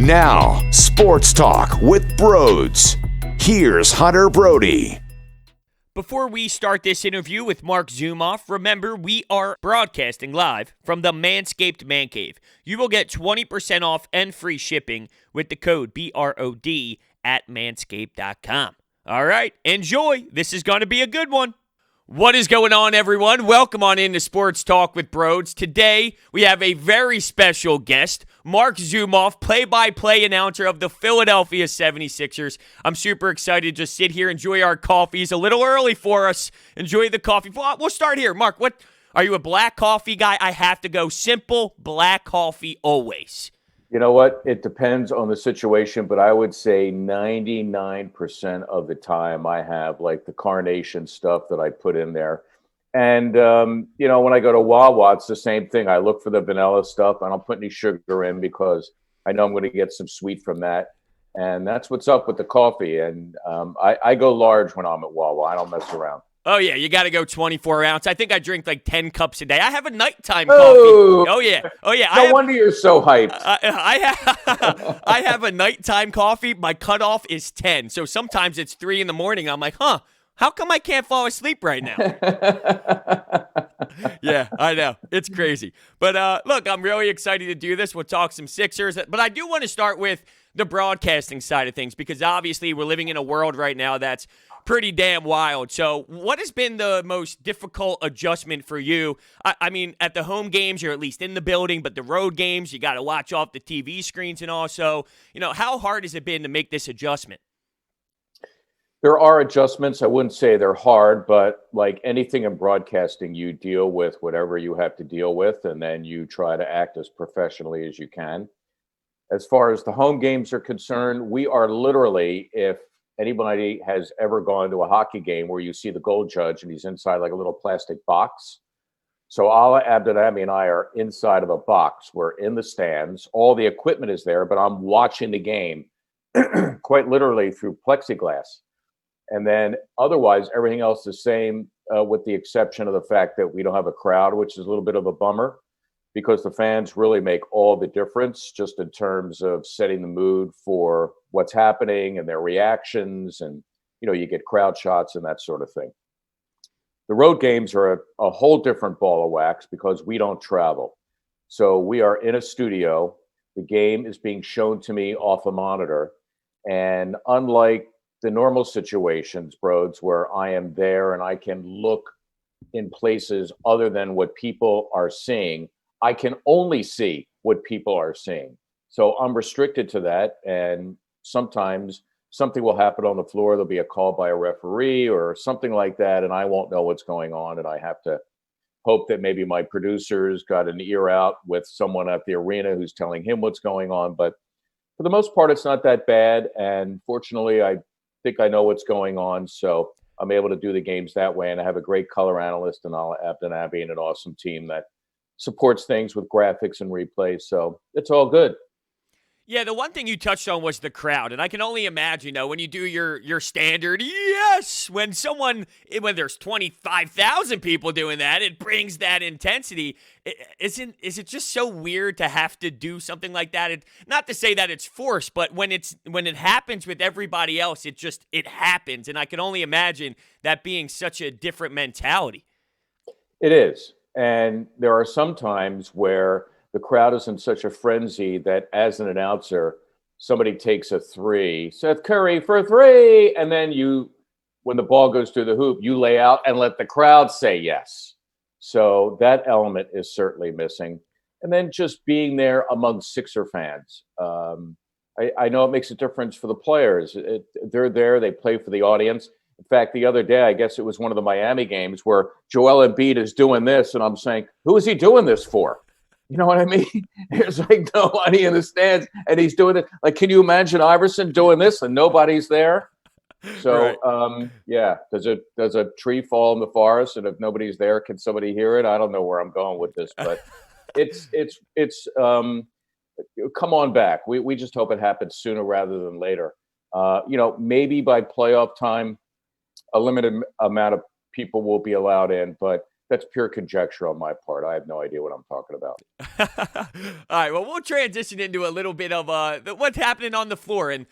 Now, Sports Talk with Brodes. Here's Hunter Brody. Before we start this interview with Marc Zumoff, remember we are broadcasting live from the Manscaped Man Cave. You will get 20% off and free shipping with the code BROD at manscaped.com. All right, enjoy. This is going to be a good one. What is going on, everyone? Welcome on into Sports Talk with Brodes. Today, we have a very special guest, Marc Zumoff, play-by-play announcer of the Philadelphia 76ers. I'm super excited to just sit here, enjoy our coffee. It's a little early for us. Enjoy the coffee. We'll start here. Marc, what are you, a black coffee guy? I have to go simple black coffee always. You know what? It depends on the situation, but I would say 99% of the time I have like the carnation stuff that I put in there. And, when I go to Wawa, it's the same thing. I look for the vanilla stuff. I don't put any sugar in because I know I'm going to get some sweet from that. And that's what's up with the coffee. And I go large when I'm at Wawa. I don't mess around. Oh, yeah, you got to go 24 ounce. I think I drink like 10 cups a day. I have a nighttime coffee. Oh, yeah. No wonder you're so hyped. I have a nighttime coffee. My cutoff is 10. So sometimes it's 3 in the morning. I'm like, how come I can't fall asleep right now? Yeah, I know. It's crazy. But look, I'm really excited to do this. We'll talk some Sixers. But I do want to start with the broadcasting side of things because obviously we're living in a world right now that's pretty damn wild. So what has been the most difficult adjustment for you? I mean, at the home games, you're at least in the building, but the road games, you got to watch off the TV screens and also, how hard has it been to make this adjustment? There are adjustments. I wouldn't say they're hard, but like anything in broadcasting, you deal with whatever you have to deal with, and then you try to act as professionally as you can. As far as the home games are concerned, we are literally, if anybody has ever gone to a hockey game where you see the goal judge and he's inside like a little plastic box. So Ala Abdelnaby and I are inside of a box. We're in the stands. All the equipment is there, but I'm watching the game quite literally through plexiglass. And then otherwise, everything else is the same with the exception of the fact that we don't have a crowd, which is a little bit of a bummer because the fans really make all the difference just in terms of setting the mood for what's happening and their reactions. And, you get crowd shots and that sort of thing. The road games are a whole different ball of wax because we don't travel. So we are in a studio. The game is being shown to me off a monitor. And unlike the normal situations, Brodes, where I am there and I can look in places other than what people are seeing, I can only see what people are seeing. So I'm restricted to that. And sometimes something will happen on the floor. There'll be a call by a referee or something like that, and I won't know what's going on. And I have to hope that maybe my producers got an ear out with someone at the arena who's telling him what's going on. But for the most part, it's not that bad. And fortunately, I think I know what's going on. So I'm able to do the games that way. And I have a great color analyst in Ala Abdelnaby and an awesome team that supports things with graphics and replays. So it's all good. Yeah, the one thing you touched on was the crowd, and I can only imagine, when you do your standard, yes, when there's 25,000 people doing that, it brings that intensity. Is it just so weird to have to do something like that? Not to say that it's forced, but when it happens with everybody else, it happens, and I can only imagine that being such a different mentality. It is, and there are some times where the crowd is in such a frenzy that as an announcer, somebody takes a three, Seth Curry for 3. And then when the ball goes through the hoop, you lay out and let the crowd say yes. So that element is certainly missing. And then just being there among Sixer fans. I know it makes a difference for the players. They're there, they play for the audience. In fact, the other day, I guess it was one of the Miami games where Joel Embiid is doing this. And I'm saying, who is he doing this for? You know what I mean? There's like nobody in the stands, and he's doing it. Like, can you imagine Iverson doing this and nobody's there? So, right. Yeah. Does a tree fall in the forest, and if nobody's there, can somebody hear it? I don't know where I'm going with this, but it's come on back. We just hope it happens sooner rather than later. Maybe by playoff time, a limited amount of people will be allowed in, but that's pure conjecture on my part. I have no idea what I'm talking about. All right, well, we'll transition into a little bit of what's happening on the floor, and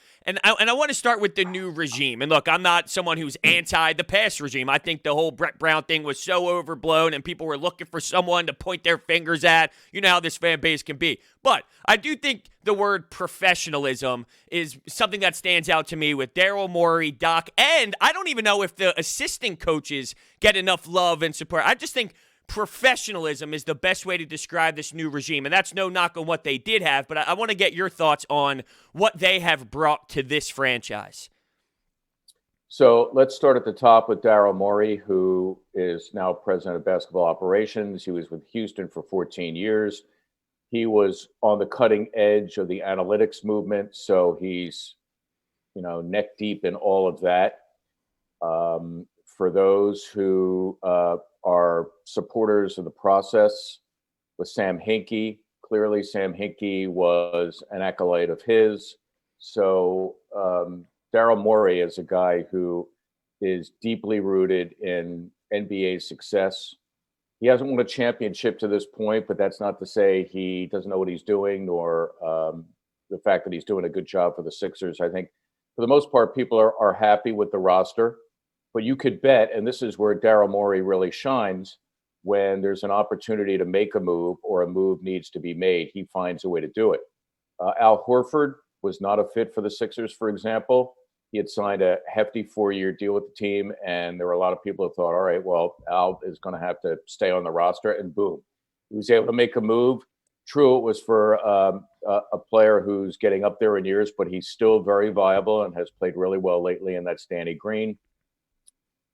I want to start with the new regime. And look, I'm not someone who's anti the past regime. I think the whole Brett Brown thing was so overblown, and people were looking for someone to point their fingers at. You know how this fan base can be. But I do think the word professionalism is something that stands out to me with Daryl Morey, Doc, and I don't even know if the assistant coaches get enough love and support. I just think professionalism is the best way to describe this new regime. And that's no knock on what they did have, but I want to get your thoughts on what they have brought to this franchise. So let's start at the top with Daryl Morey, who is now president of basketball operations. He was with Houston for 14 years. He was on the cutting edge of the analytics movement, so he's, neck deep in all of that. For those who are supporters of the process, with Sam Hinkie, clearly Sam Hinkie was an acolyte of his. So Daryl Morey is a guy who is deeply rooted in NBA success. He hasn't won a championship to this point, but that's not to say he doesn't know what he's doing, nor the fact that he's doing a good job for the Sixers. I think for the most part, people are happy with the roster, but you could bet, and this is where Daryl Morey really shines, when there's an opportunity to make a move or a move needs to be made, he finds a way to do it. Al Horford was not a fit for the Sixers, for example. He had signed a hefty 4-year deal with the team, and there were a lot of people who thought, all right, well, Al is going to have to stay on the roster, and boom. He was able to make a move. True, it was for a player who's getting up there in years, but he's still very viable and has played really well lately, and that's Danny Green.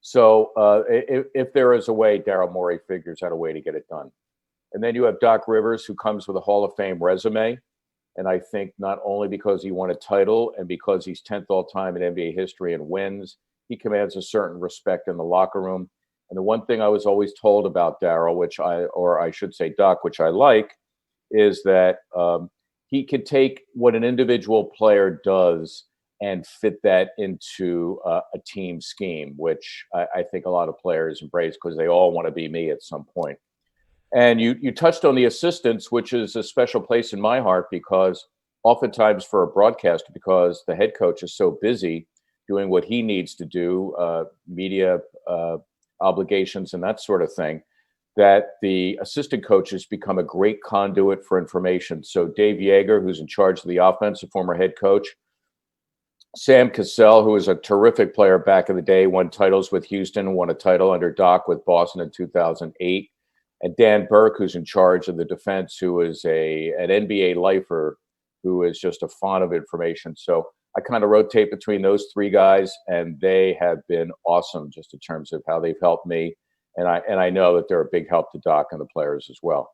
So if there is a way, Daryl Morey figures out a way to get it done. And then you have Doc Rivers, who comes with a Hall of Fame resume. And I think not only because he won a title and because he's 10th all time in NBA history and wins, he commands a certain respect in the locker room. And the one thing I was always told about Daryl, or I should say Doc, which I like, is that he could take what an individual player does and fit that into a team scheme, which I think a lot of players embrace because they all want to be me at some point. And you touched on the assistants, which is a special place in my heart because oftentimes for a broadcaster, because the head coach is so busy doing what he needs to do, media obligations and that sort of thing, that the assistant coaches become a great conduit for information. So Dave Yeager, who's in charge of the offense, a former head coach, Sam Cassell, who was a terrific player back in the day, won titles with Houston, won a title under Doc with Boston in 2008. And Dan Burke, who's in charge of the defense, who is an NBA lifer, who is just a font of information. So I kind of rotate between those three guys, and they have been awesome just in terms of how they've helped me. And I know that they're a big help to Doc and the players as well.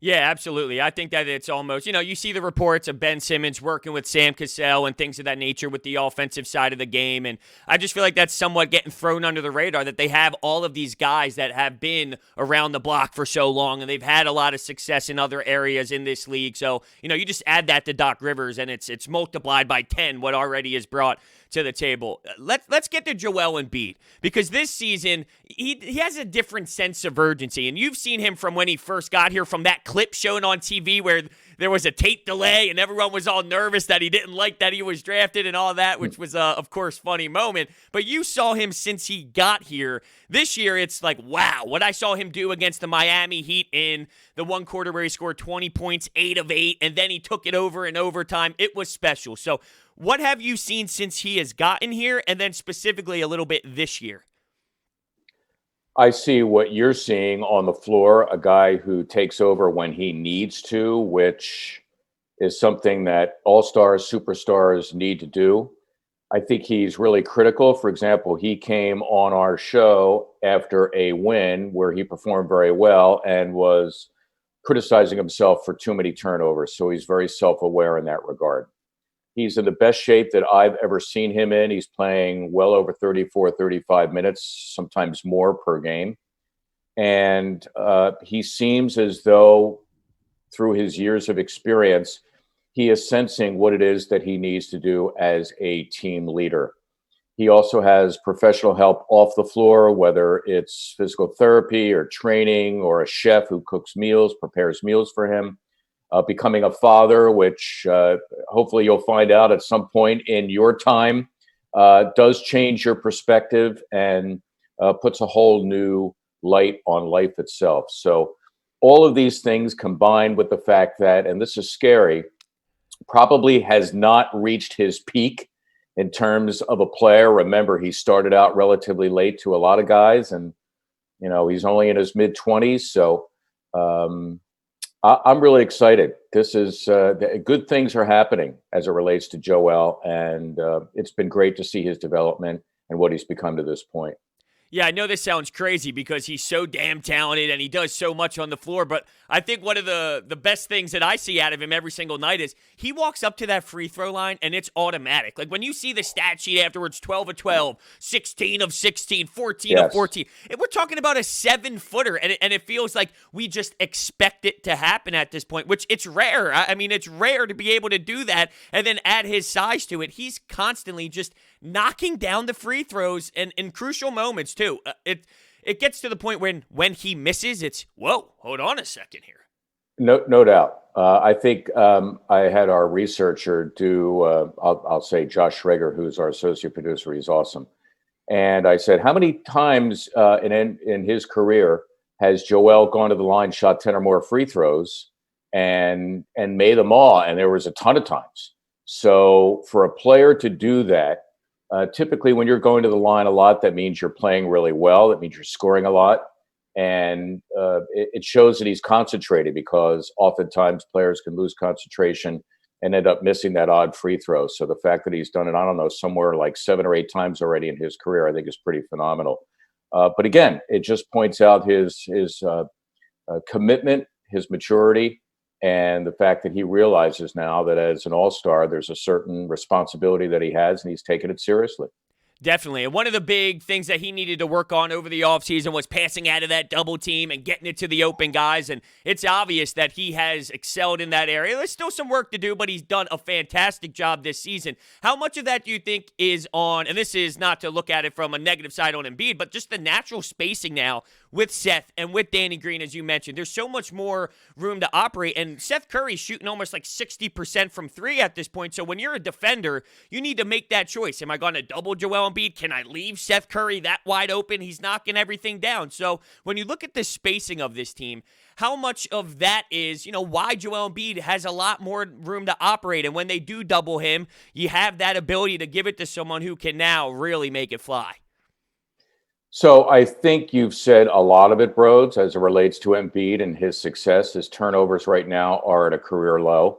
Yeah, absolutely. I think that it's almost, you see the reports of Ben Simmons working with Sam Cassell and things of that nature with the offensive side of the game. And I just feel like that's somewhat getting thrown under the radar, that they have all of these guys that have been around the block for so long and they've had a lot of success in other areas in this league. So, you just add that to Doc Rivers and it's multiplied by 10 what already is brought to the table. Let's get to Joel Embiid, because this season he has a different sense of urgency, and you've seen him from when he first got here, from that clip shown on TV where there was a tape delay and everyone was all nervous that he didn't like that he was drafted and all that, which was of course funny moment. But you saw him since he got here. This year it's like, wow, what I saw him do against the Miami Heat in the one quarter where he scored 20 points, 8 of 8, and then he took it over in overtime. It was special. So what have you seen since he has gotten here, and then specifically a little bit this year? I see what you're seeing on the floor, a guy who takes over when he needs to, which is something that all-stars, superstars need to do. I think he's really critical. For example, he came on our show after a win where he performed very well and was criticizing himself for too many turnovers. So he's very self-aware in that regard. He's in the best shape that I've ever seen him in. He's playing well over 34, 35 minutes, sometimes more per game. And he seems as though through his years of experience, he is sensing what it is that he needs to do as a team leader. He also has professional help off the floor, whether it's physical therapy or training or a chef who cooks meals, prepares meals for him. Becoming a father, which hopefully you'll find out at some point in your time, does change your perspective and puts a whole new light on life itself. So all of these things combined with the fact that, and this is scary, probably has not reached his peak in terms of a player. Remember, he started out relatively late to a lot of guys, and he's only in his mid-20s. So I'm really excited. This is good things are happening as it relates to Joel, and it's been great to see his development and what he's become to this point. Yeah, I know this sounds crazy because he's so damn talented and he does so much on the floor, but I think one of the best things that I see out of him every single night is he walks up to that free throw line and it's automatic. Like when you see the stat sheet afterwards, 12 of 12, 16 of 16, 14 of 14, and we're talking about a 7-footer, and it feels like we just expect it to happen at this point, which it's rare. I mean, it's rare to be able to do that and then add his size to it. He's constantly just knocking down the free throws and in crucial moments too. It gets to the point when he misses, it's whoa, hold on a second here. No doubt. I think I had our researcher do. I'll say Josh Schrager, who's our associate producer. He's awesome. And I said, how many times in his career has Joel gone to the line, shot 10 or more free throws, and made them all? And there was a ton of times. So for a player to do that. Typically, when you're going to the line a lot, that means you're playing really well. That means you're scoring a lot. And it shows that he's concentrated, because oftentimes players can lose concentration and end up missing that odd free throw. So the fact that he's done it, I don't know, somewhere like 7 or 8 times already in his career, I think is pretty phenomenal. But again, it just points out his commitment, his maturity, and the fact that he realizes now that as an all-star, there's a certain responsibility that he has, and he's taken it seriously. Definitely. And one of the big things that he needed to work on over the offseason was passing out of that double team and getting it to the open guys. And it's obvious that he has excelled in that area. There's still some work to do, but he's done a fantastic job this season. How much of that do you think is on, and this is not to look at it from a negative side on Embiid, but just the natural spacing now with Seth and with Danny Green, as you mentioned? There's so much more room to operate, and Seth Curry's shooting almost like 60% from 3 at this point. So when you're a defender, you need to make that choice. Am I going to double Joel Embiid? Can I leave Seth Curry that wide open? He's knocking everything down. So when you look at the spacing of this team, how much of that is, why Joel Embiid has a lot more room to operate? And when they do double him, you have that ability to give it to someone who can now really make it fly. So I think you've said a lot of it, Brodes, as it relates to Embiid and his success. His turnovers right now are at a career low.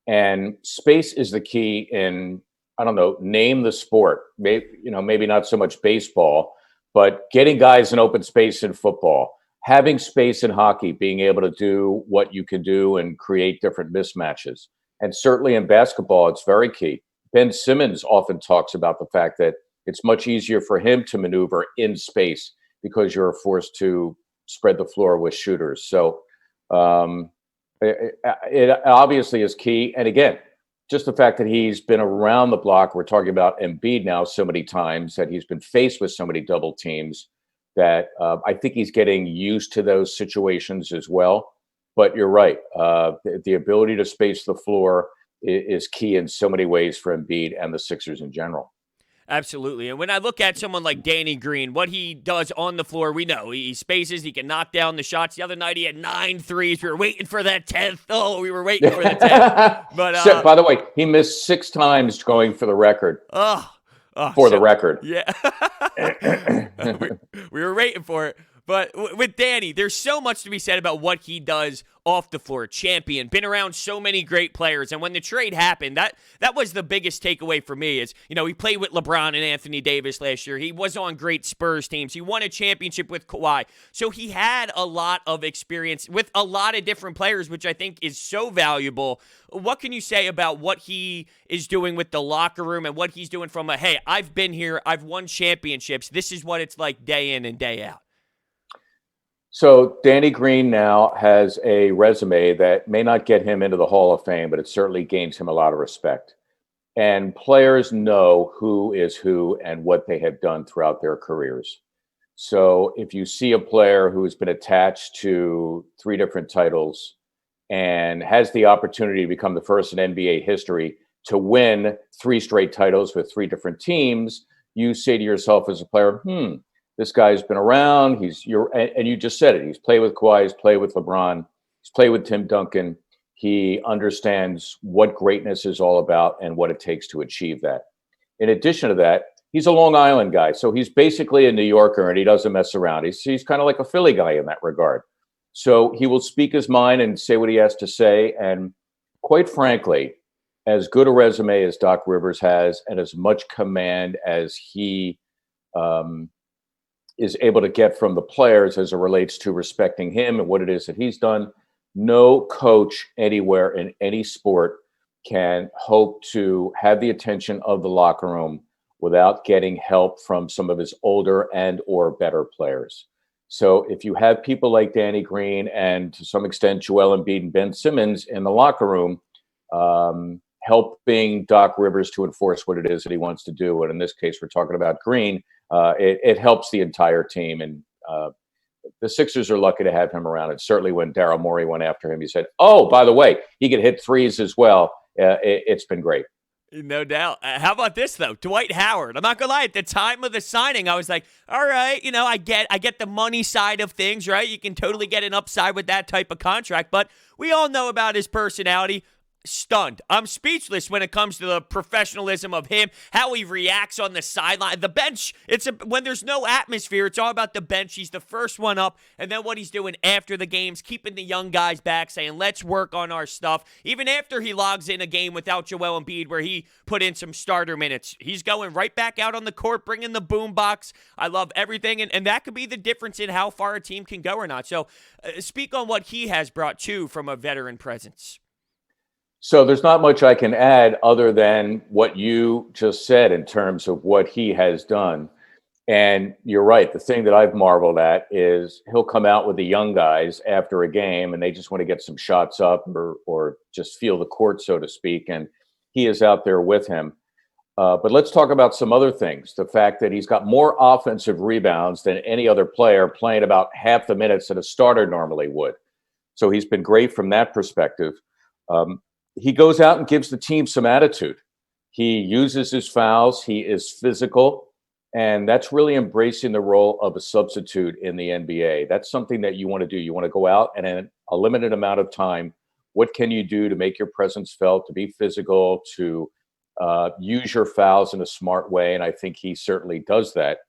And space is the key in, I don't know, name the sport. Maybe not so much baseball, but getting guys in open space in football, having space in hockey, being able to do what you can do and create different mismatches. And certainly in basketball, it's very key. Ben Simmons often talks about the fact that it's much easier for him to maneuver in space because you're forced to spread the floor with shooters. So it obviously is key. And again, just the fact that he's been around the block, we're talking about Embiid now so many times, that he's been faced with so many double teams, that I think he's getting used to those situations as well. But you're right. The ability to space the floor is key in so many ways for Embiid and the Sixers in general. Absolutely. And when I look at someone like Danny Green, what he does on the floor, we know. He spaces, he can knock down the shots. The other night he had 9 threes. We were waiting for that 10th. Oh, we were waiting for the 10th. But by the way, he missed 6 times going for the record. For the record. Yeah. we were waiting for it. But with Danny, there's so much to be said about what he does off the floor. Champion, been around so many great players. And when the trade happened, that was the biggest takeaway for me is, he played with LeBron and Anthony Davis last year. He was on great Spurs teams. He won a championship with Kawhi. So he had a lot of experience with a lot of different players, which I think is so valuable. What can you say about what he is doing with the locker room and what he's doing from hey, I've been here, I've won championships. This is what it's like day in and day out. So Danny Green now has a resume that may not get him into the Hall of Fame, but it certainly gains him a lot of respect. And players know who is who and what they have done throughout their careers. So if you see a player who's been attached to 3 different titles and has the opportunity to become the first in NBA history to win 3 straight titles with 3 different teams, you say to yourself as a player, this guy's been around. And you just said it. He's played with Kawhi, he's played with LeBron, he's played with Tim Duncan. He understands what greatness is all about and what it takes to achieve that. In addition to that, he's a Long Island guy. So he's basically a New Yorker, and he doesn't mess around. He's kind of like a Philly guy in that regard. So he will speak his mind and say what he has to say. And quite frankly, as good a resume as Doc Rivers has and as much command as he is able to get from the players as it relates to respecting him and what it is that he's done, no coach anywhere in any sport can hope to have the attention of the locker room without getting help from some of his older and or better players. So if you have people like Danny Green and to some extent Joel Embiid and Ben Simmons in the locker room, helping Doc Rivers to enforce what it is that he wants to do, and in this case we're talking about Green, it helps the entire team. And the Sixers are lucky to have him around. And certainly when Daryl Morey went after him, he said, oh, by the way, he could hit threes as well. It's been great. No doubt. How about this, though? Dwight Howard. I'm not going to lie. At the time of the signing, I was like, all right, I get the money side of things, right? You can totally get an upside with that type of contract. But we all know about his personality. Stunned. I'm speechless when it comes to the professionalism of him, how he reacts on the sideline. The bench, when there's no atmosphere, it's all about the bench. He's the first one up, and then what he's doing after the games, keeping the young guys back, saying, let's work on our stuff. Even after he logs in a game without Joel Embiid where he put in some starter minutes, he's going right back out on the court, bringing the boom box. I love everything, and that could be the difference in how far a team can go or not. So speak on what he has brought, too, from a veteran presence. So there's not much I can add other than what you just said in terms of what he has done. And you're right. The thing that I've marveled at is he'll come out with the young guys after a game and they just want to get some shots up or just feel the court, so to speak. And he is out there with him. But let's talk about some other things. The fact that he's got more offensive rebounds than any other player, playing about half the minutes that a starter normally would. So he's been great from that perspective. He goes out and gives the team some attitude. He uses his fouls. He is physical. And that's really embracing the role of a substitute in the NBA. That's something that you want to do. You want to go out and in a limited amount of time, what can you do to make your presence felt, to be physical, to use your fouls in a smart way? And I think he certainly does that.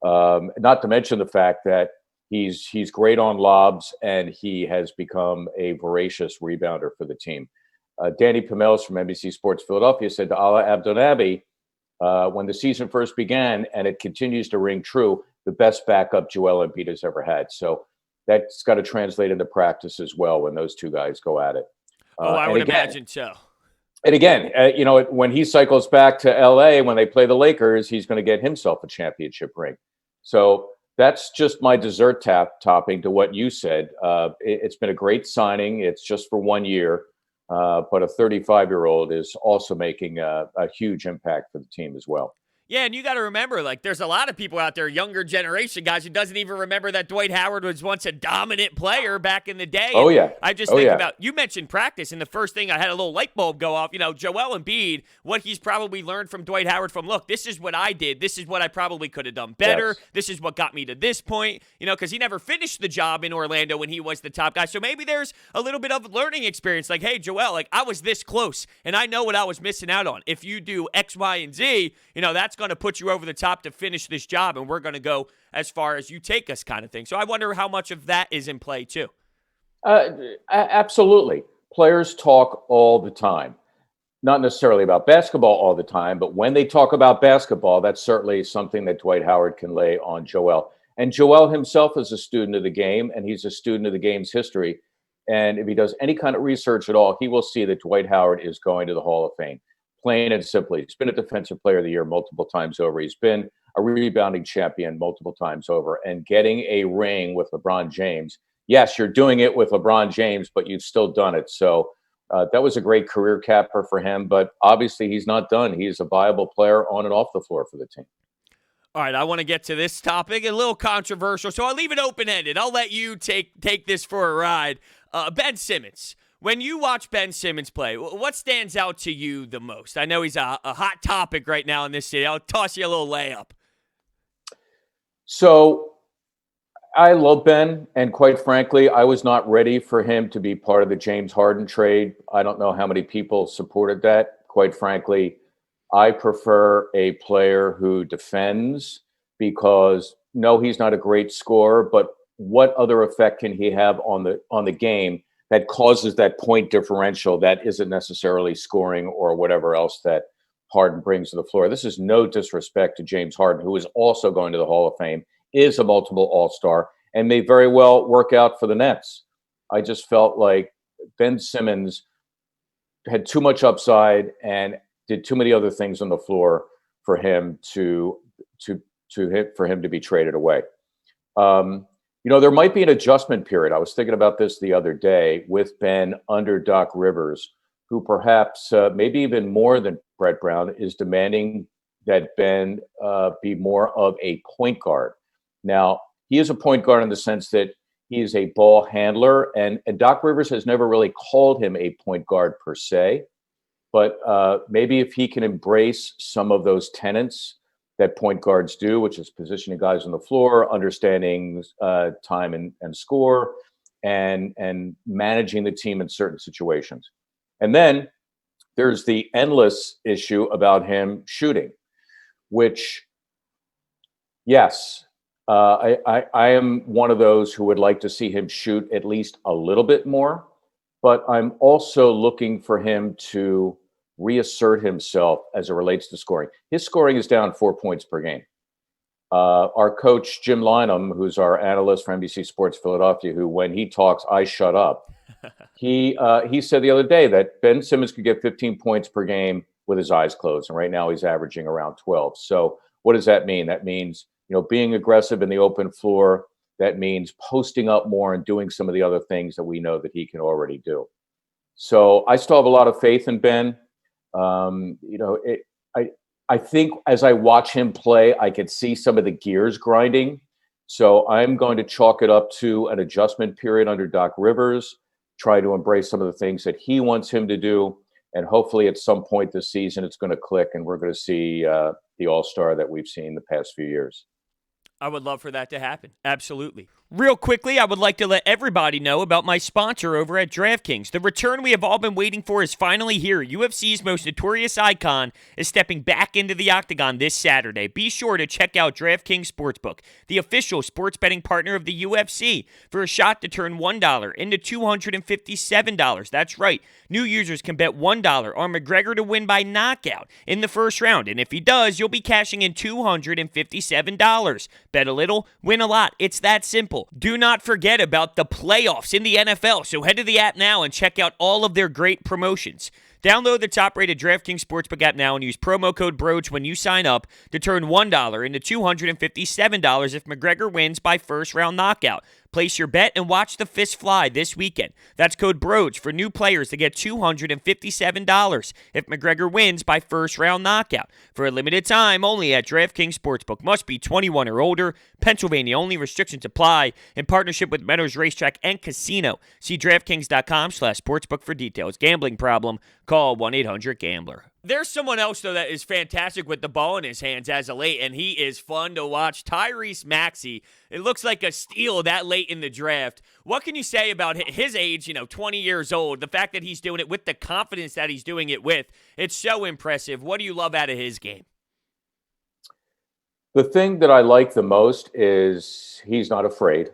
Not to mention the fact that he's great on lobs and he has become a voracious rebounder for the team. Danny Pimelis from NBC Sports Philadelphia said to Ala Abdelnaby, when the season first began, and it continues to ring true, the best backup Joel Embiid has ever had. So that's got to translate into practice as well when those two guys go at it. I would imagine so. And again, when he cycles back to LA, when they play the Lakers, he's going to get himself a championship ring. So that's just my dessert topping to what you said. It's been a great signing. It's just for 1 year. But a 35-year-old is also making a huge impact for the team as well. Yeah, and you got to remember, there's a lot of people out there, younger generation guys, who doesn't even remember that Dwight Howard was once a dominant player back in the day. Oh, yeah. I just think about, you mentioned practice, and the first thing I had a little light bulb go off, Joel Embiid, what he's probably learned from Dwight Howard from, look, this is what I did. This is what I probably could have done better. Yes. This is what got me to this point, because he never finished the job in Orlando when he was the top guy. So maybe there's a little bit of learning experience. Like, hey, Joel, I was this close, and I know what I was missing out on. If you do X, Y, and Z, that's going to put you over the top to finish this job, and we're going to go as far as you take us, kind of thing. So I wonder how much of that is in play too. Absolutely. Players talk all the time, not necessarily about basketball all the time, but when they talk about basketball, that's certainly something that Dwight Howard can lay on Joel. And Joel himself is a student of the game, and he's a student of the game's history. And if he does any kind of research at all, he will see that Dwight Howard is going to the Hall of Fame. Plain and simply. He's been a Defensive Player of the Year multiple times over. He's been a rebounding champion multiple times over. And getting a ring with LeBron James, yes, you're doing it with LeBron James, but you've still done it. So That was a great career capper for him, but obviously he's not done. He's a viable player on and off the floor for the team. All right, I want to get to this topic, a little controversial, so I'll leave it open-ended. I'll let you take this for a ride. Ben Simmons. When you watch Ben Simmons play, what stands out to you the most? I know he's a hot topic right now in this city. I'll toss you a little layup. So I love Ben, and quite frankly, I was not ready for him to be part of the James Harden trade. I don't know how many people supported that. Quite frankly, I prefer a player who defends because, no, he's not a great scorer, but what other effect can he have on the game that causes that point differential that isn't necessarily scoring or whatever else that Harden brings to the floor? This is no disrespect to James Harden, who is also going to the Hall of Fame, is a multiple All-Star, and may very well work out for the Nets. I just felt like Ben Simmons had too much upside and did too many other things on the floor for him to be traded away. There might be an adjustment period. I was thinking about this the other day with Ben under Doc Rivers, who perhaps maybe even more than Brett Brown is demanding that Ben be more of a point guard. Now, he is a point guard in the sense that he is a ball handler, and Doc Rivers has never really called him a point guard per se. But maybe if he can embrace some of those tenets that point guards do, which is positioning guys on the floor, understanding time and score, and managing the team in certain situations. And then there's the endless issue about him shooting, which, yes, I am one of those who would like to see him shoot at least a little bit more, but I'm also looking for him to reassert himself as it relates to scoring. His scoring is down 4 points per game. Our coach, Jim Lynam, who's our analyst for NBC Sports Philadelphia, who when he talks, I shut up. He said the other day that Ben Simmons could get 15 points per game with his eyes closed. And right now he's averaging around 12. So what does that mean? That means, being aggressive in the open floor. That means posting up more and doing some of the other things that we know that he can already do. So I still have a lot of faith in Ben. I think as I watch him play, I could see some of the gears grinding. So I'm going to chalk it up to an adjustment period under Doc Rivers, try to embrace some of the things that he wants him to do. And hopefully at some point this season, it's going to click and we're going to see the all-star that we've seen the past few years. I would love for that to happen. Absolutely. Real quickly, I would like to let everybody know about my sponsor over at DraftKings. The return we have all been waiting for is finally here. UFC's most notorious icon is stepping back into the octagon this Saturday. Be sure to check out DraftKings Sportsbook, the official sports betting partner of the UFC, for a shot to turn $1 into $257. That's right. New users can bet $1 on McGregor to win by knockout in the first round. And if he does, you'll be cashing in $257. Bet a little, win a lot. It's that simple. Do not forget about the playoffs in the NFL, so head to the app now and check out all of their great promotions. Download the top-rated DraftKings Sportsbook app now and use promo code Brodes when you sign up to turn $1 into $257 if McGregor wins by first-round knockout. Place your bet and watch the fist fly this weekend. That's code Brodes for new players to get $257 if McGregor wins by first-round knockout. For a limited time, only at DraftKings Sportsbook. Must be 21 or older. Pennsylvania only. Restrictions apply. In partnership with Meadows Racetrack and Casino. See DraftKings.com/sportsbook for details. Gambling problem? Call 1-800-GAMBLER. There's someone else, though, that is fantastic with the ball in his hands as of late, and he is fun to watch. Tyrese Maxey. It looks like a steal that late in the draft. What can you say about his age, 20 years old, the fact that he's doing it with the confidence that he's doing it with? It's so impressive. What do you love out of his game? The thing that I like the most is he's not afraid.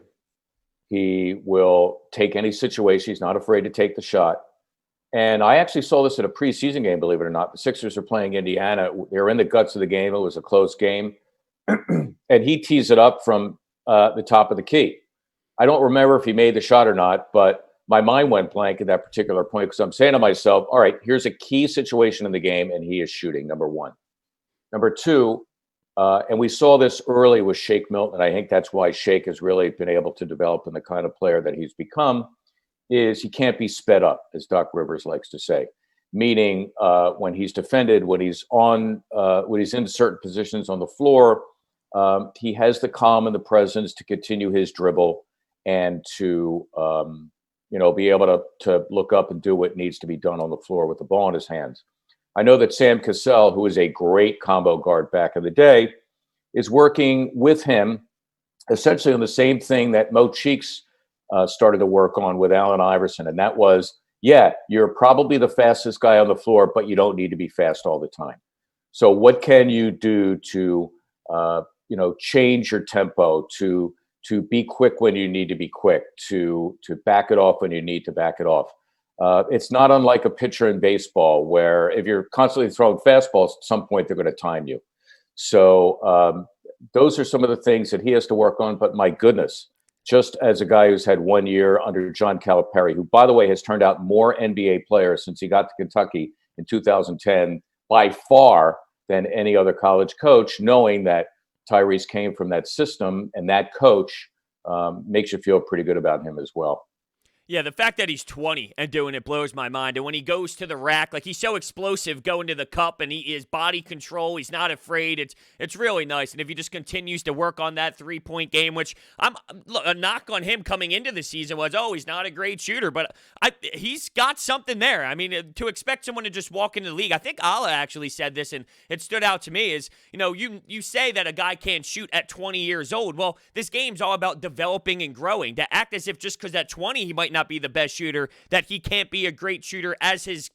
He will take any situation. He's not afraid to take the shot. And I actually saw this at a preseason game, believe it or not. The Sixers are playing Indiana. They were in the guts of the game. It was a close game. And he tees it up from the top of the key. I don't remember if he made the shot or not, but my mind went blank at that particular point because I'm saying to myself, all right, here's a key situation in the game, and he is shooting, number one. Number two, and we saw this early with Shake Milton, and I think that's why Shake has really been able to develop in the kind of player that he's become. is he can't be sped up, as Doc Rivers likes to say. Meaning, when he's defended, when he's in certain positions on the floor, he has the calm and the presence to continue his dribble and to be able to look up and do what needs to be done on the floor with the ball in his hands. I know that Sam Cassell, who is a great combo guard back in the day, is working with him essentially on the same thing that Mo Cheeks started to work on with Allen Iverson. And that was, yeah, you're probably the fastest guy on the floor, but you don't need to be fast all the time. So what can you do to, change your tempo, to be quick when you need to be quick, to back it off when you need to back it off? It's not unlike a pitcher in baseball, where if you're constantly throwing fastballs, at some point they're going to time you. So those are some of the things that he has to work on. But my goodness, just as a guy who's had 1 year under John Calipari, who, by the way, has turned out more NBA players since he got to Kentucky in 2010 by far than any other college coach, knowing that Tyrese came from that system, and that coach makes you feel pretty good about him as well. Yeah, the fact that he's 20 and doing it blows my mind. And when he goes to the rack, like, he's so explosive going to the cup, and his body control, he's not afraid. It's really nice. And if he just continues to work on that three-point game, which a knock on him coming into the season was, he's not a great shooter, but he's got something there. I mean, to expect someone to just walk into the league, I think Allah actually said this, and it stood out to me, is, you say that a guy can't shoot at 20 years old. Well, this game's all about developing and growing. To act as if just because at 20 he might not be the best shooter, that he can't be a great shooter as his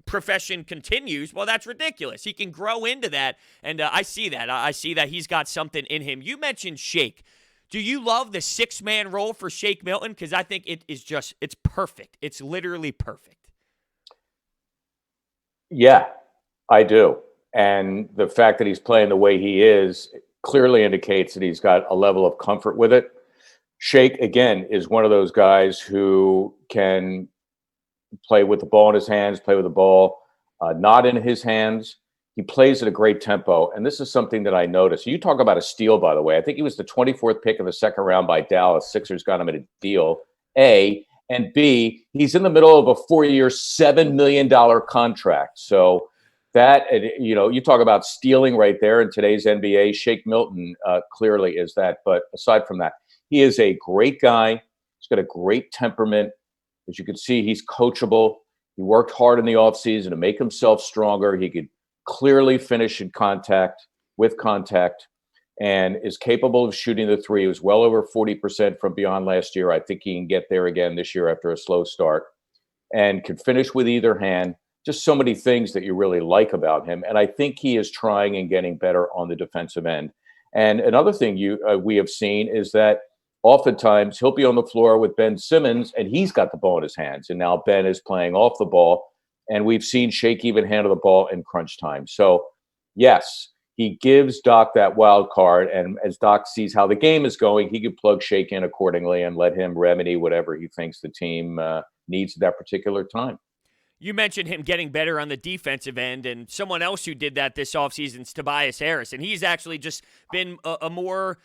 profession continues, well, that's ridiculous. He can grow into that, and I see that. I see that he's got something in him. You mentioned Shake. Do you love the six-man role for Shake Milton? Because I think it's perfect. It's literally perfect. Yeah, I do. And the fact that he's playing the way he is clearly indicates that he's got a level of comfort with it. Shake, again, is one of those guys who can play with the ball in his hands, play with the ball not in his hands. He plays at a great tempo. And this is something that I noticed. You talk about a steal, by the way. I think he was the 24th pick of the second round by Dallas. Sixers got him at a deal, A. And B, he's in the middle of a 4-year, $7 million contract. So that, you talk about stealing right there in today's NBA. Shake Milton clearly is that. But aside from that, he is a great guy. He's got a great temperament. As you can see, he's coachable. He worked hard in the offseason to make himself stronger. He could clearly finish with contact, and is capable of shooting the three. He was well over 40% from beyond last year. I think he can get there again this year after a slow start, and can finish with either hand. Just so many things that you really like about him. And I think he is trying and getting better on the defensive end. And another thing we have seen is that oftentimes he'll be on the floor with Ben Simmons, and he's got the ball in his hands. And now Ben is playing off the ball, and we've seen Shake even handle the ball in crunch time. So, yes, he gives Doc that wild card. And as Doc sees how the game is going, he can plug Shake in accordingly and let him remedy whatever he thinks the team needs at that particular time. You mentioned him getting better on the defensive end, and someone else who did that this offseason is Tobias Harris. And he's actually just been a more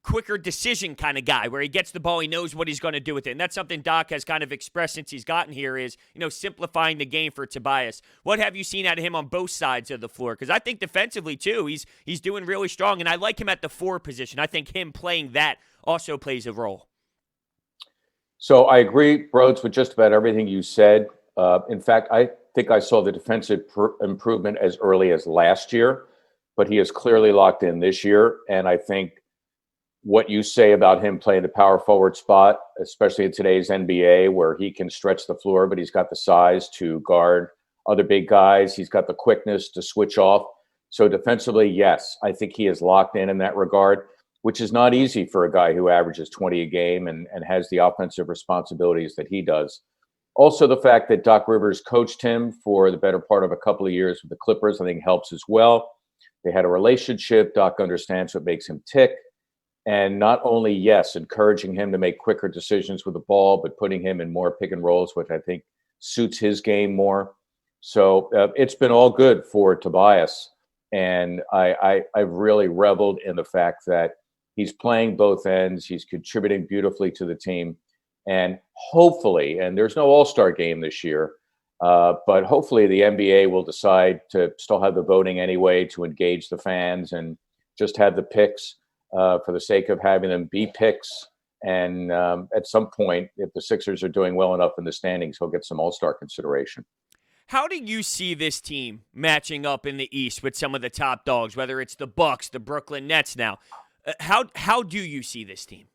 quicker decision kind of guy, where he gets the ball, he knows what he's going to do with it. And that's something Doc has kind of expressed since he's gotten here, is, simplifying the game for Tobias. What have you seen out of him on both sides of the floor? Because I think defensively, too, he's doing really strong, and I like him at the 4 position. I think him playing that also plays a role. So I agree, Brodes, with just about everything you said. In fact, I think I saw the defensive improvement as early as last year, but he is clearly locked in this year. And I think what you say about him playing the power forward spot, especially in today's NBA, where he can stretch the floor, but he's got the size to guard other big guys. He's got the quickness to switch off. So defensively, yes, I think he is locked in that regard, which is not easy for a guy who averages 20 a game and has the offensive responsibilities that he does. Also, the fact that Doc Rivers coached him for the better part of a couple of years with the Clippers, I think helps as well. They had a relationship. Doc understands what makes him tick. And not only, yes, encouraging him to make quicker decisions with the ball, but putting him in more pick and rolls, which I think suits his game more. So it's been all good for Tobias. And I've really reveled in the fact that he's playing both ends. He's contributing beautifully to the team. And hopefully, and there's no All-Star game this year, but hopefully the NBA will decide to still have the voting anyway to engage the fans and just have the picks for the sake of having them be picks. And at some point, if the Sixers are doing well enough in the standings, he'll get some All-Star consideration. How do you see this team matching up in the East with some of the top dogs, whether it's the Bucks, the Brooklyn Nets now? How do you see this team?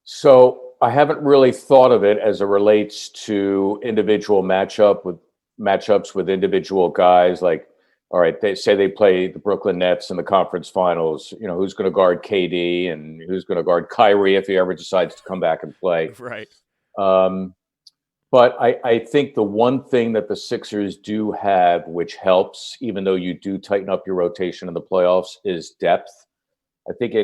So I haven't really thought of it as it relates to individual matchups with individual guys. Like, all right, they say they play the Brooklyn Nets in the conference finals. You know, who's going to guard KD and who's going to guard Kyrie if he ever decides to come back and play? Right. But I think the one thing that the Sixers do have, which helps, even though you do tighten up your rotation in the playoffs, is depth. I think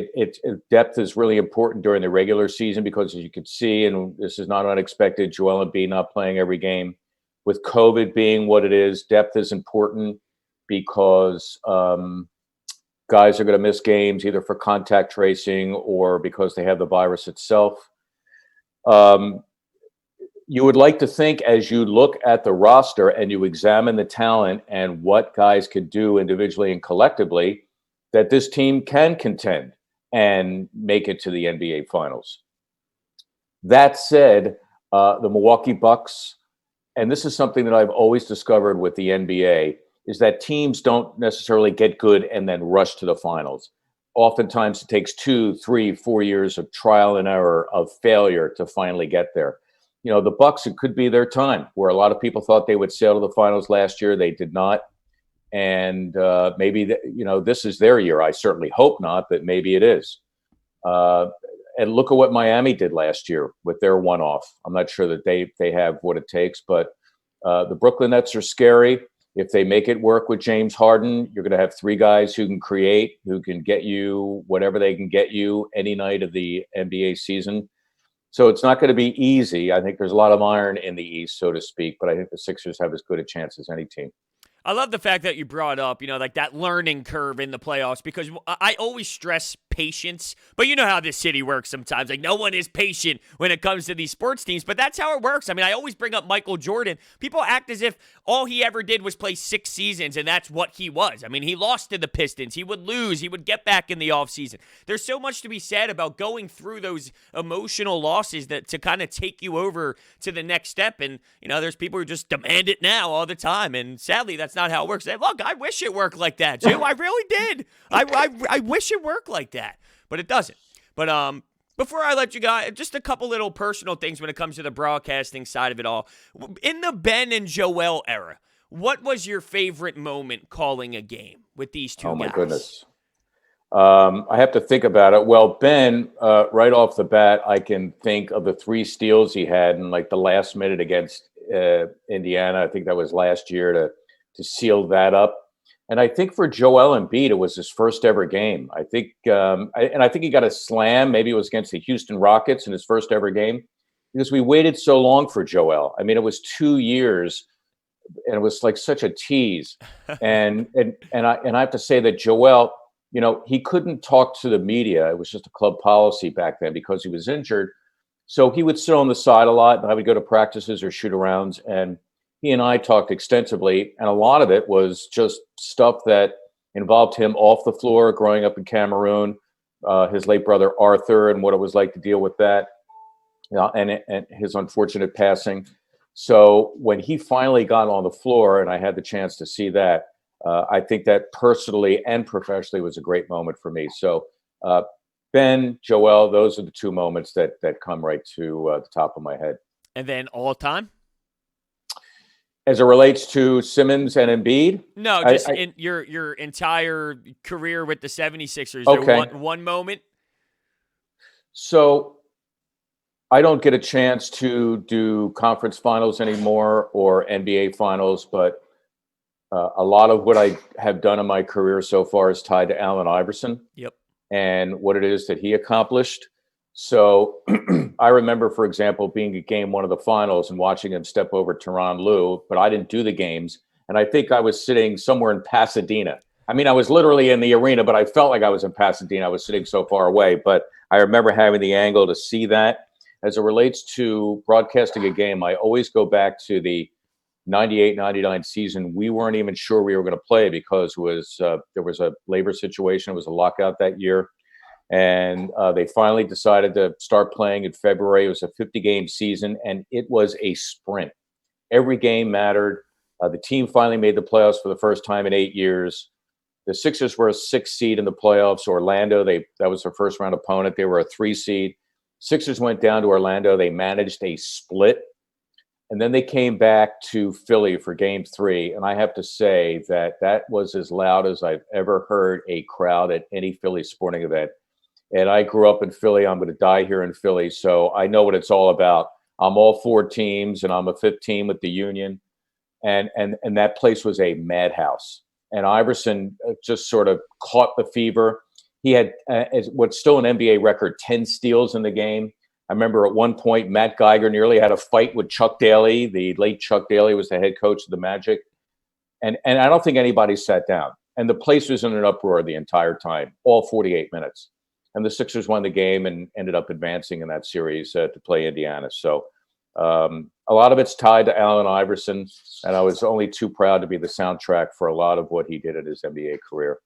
depth is really important during the regular season because, as you can see, and this is not unexpected, Joel Embiid not playing every game. With COVID being what it is, depth is important because guys are going to miss games either for contact tracing or because they have the virus itself. You would like to think, as you look at the roster and you examine the talent and what guys could do individually and collectively, that this team can contend and make it to the NBA Finals. That said, the Milwaukee Bucks, and this is something that I've always discovered with the NBA, is that teams don't necessarily get good and then rush to the finals. Oftentimes it takes 2, 3, 4 years of trial and error, of failure to finally get there. You know, the Bucks, it could be their time, where a lot of people thought they would sail to the finals last year. They did not. And maybe, this is their year. I certainly hope not, but maybe it is. And look at what Miami did last year with their one-off. I'm not sure that they have what it takes, but the Brooklyn Nets are scary. If they make it work with James Harden, you're going to have 3 guys who can create, who can get you whatever they can get you any night of the NBA season. So it's not going to be easy. I think there's a lot of iron in the East, so to speak, but I think the Sixers have as good a chance as any team. I love the fact that you brought up, like that learning curve in the playoffs, because I always stress patience, but you know how this city works sometimes. Like, no one is patient when it comes to these sports teams, but that's how it works. I mean, I always bring up Michael Jordan. People act as if all he ever did was play 6 seasons, and that's what he was. I mean, he lost to the Pistons. He would lose. He would get back in the offseason. There's so much to be said about going through those emotional losses that to kind of take you over to the next step, and, there's people who just demand it now all the time, and sadly, that's not how it works. Look, I wish it worked like that, Jim. I really did. I wish it worked like that, but it doesn't. But before I let you go, just a couple little personal things when it comes to the broadcasting side of it all. In the Ben and Joel era, what was your favorite moment calling a game with these two guys? Oh, my goodness. I have to think about it. Well, Ben, right off the bat, I can think of the 3 steals he had in like the last minute against Indiana. I think that was last year to seal that up. And I think for Joel Embiid, it was his first ever game. I think, I think he got a slam. Maybe it was against the Houston Rockets in his first ever game, because we waited so long for Joel. I mean, it was 2 years, and it was like such a tease. And I have to say that Joel, he couldn't talk to the media. It was just a club policy back then because he was injured. So he would sit on the side a lot, and I would go to practices or shoot arounds, and he and I talked extensively, and a lot of it was just stuff that involved him off the floor, growing up in Cameroon, his late brother Arthur, and what it was like to deal with that, and his unfortunate passing. So when he finally got on the floor, and I had the chance to see that, I think that personally and professionally was a great moment for me. So Ben, Joel, those are the 2 moments that come right to the top of my head. And then all time? As it relates to Simmons and Embiid? No, just in your entire career with the 76ers. Okay. One moment? So I don't get a chance to do conference finals anymore or NBA finals, but a lot of what I have done in my career so far is tied to Allen Iverson. Yep. And what it is that he accomplished. So I remember, for example, being at game 1 of the finals and watching him step over Tyronn Lue, but I didn't do the games. And I think I was sitting somewhere in Pasadena. I mean, I was literally in the arena, but I felt like I was in Pasadena. I was sitting so far away, but I remember having the angle to see that. As it relates to broadcasting a game, I always go back to the 98-99 season. We weren't even sure we were going to play because there was a labor situation. It was a lockout that year. And they finally decided to start playing in February. It was a 50-game season, and it was a sprint. Every game mattered. The team finally made the playoffs for the first time in 8 years. The Sixers were a 6 seed in the playoffs. Orlando, that was their first round opponent. They were a 3 seed. Sixers went down to Orlando. They managed a split. And then they came back to Philly for game 3. And I have to say that was as loud as I've ever heard a crowd at any Philly sporting event. And I grew up in Philly. I'm going to die here in Philly. So I know what it's all about. I'm all 4 teams, and I'm a 5th team with the Union. And that place was a madhouse. And Iverson just sort of caught the fever. He had what's still an NBA record, 10 steals in the game. I remember at one point, Matt Geiger nearly had a fight with Chuck Daly. The late Chuck Daly was the head coach of the Magic. And I don't think anybody sat down. And the place was in an uproar the entire time, all 48 minutes. And the Sixers won the game and ended up advancing in that series to play Indiana. So a lot of it's tied to Allen Iverson, and I was only too proud to be the soundtrack for a lot of what he did in his NBA career.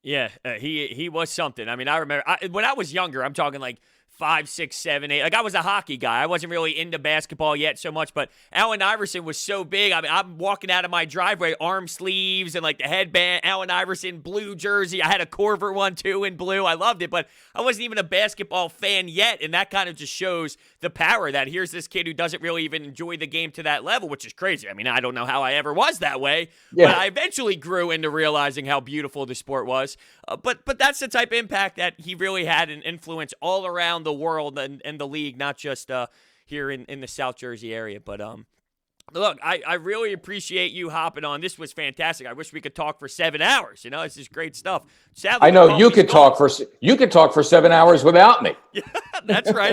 Yeah, he was something. I mean, I remember when I was younger, I'm talking like 5, 6, 7, 8. Like, I was a hockey guy. I wasn't really into basketball yet so much, but Allen Iverson was so big. I mean, I'm walking out of my driveway, arm sleeves and like the headband, Allen Iverson blue jersey. I had a Corver one too in blue. I loved it, but I wasn't even a basketball fan yet, and that kind of just shows the power that here's this kid who doesn't really even enjoy the game to that level, which is crazy. I mean, I don't know how I ever was that way, but I eventually grew into realizing how beautiful the sport was. But that's the type of impact that he really had an influence all around the world and the league, not just here in the South Jersey area. But look, I really appreciate you hopping on. This was fantastic. I wish we could talk for 7 hours. You know, this is great stuff. Sadly, I know you could talk for 7 hours without me. Yeah, that's right.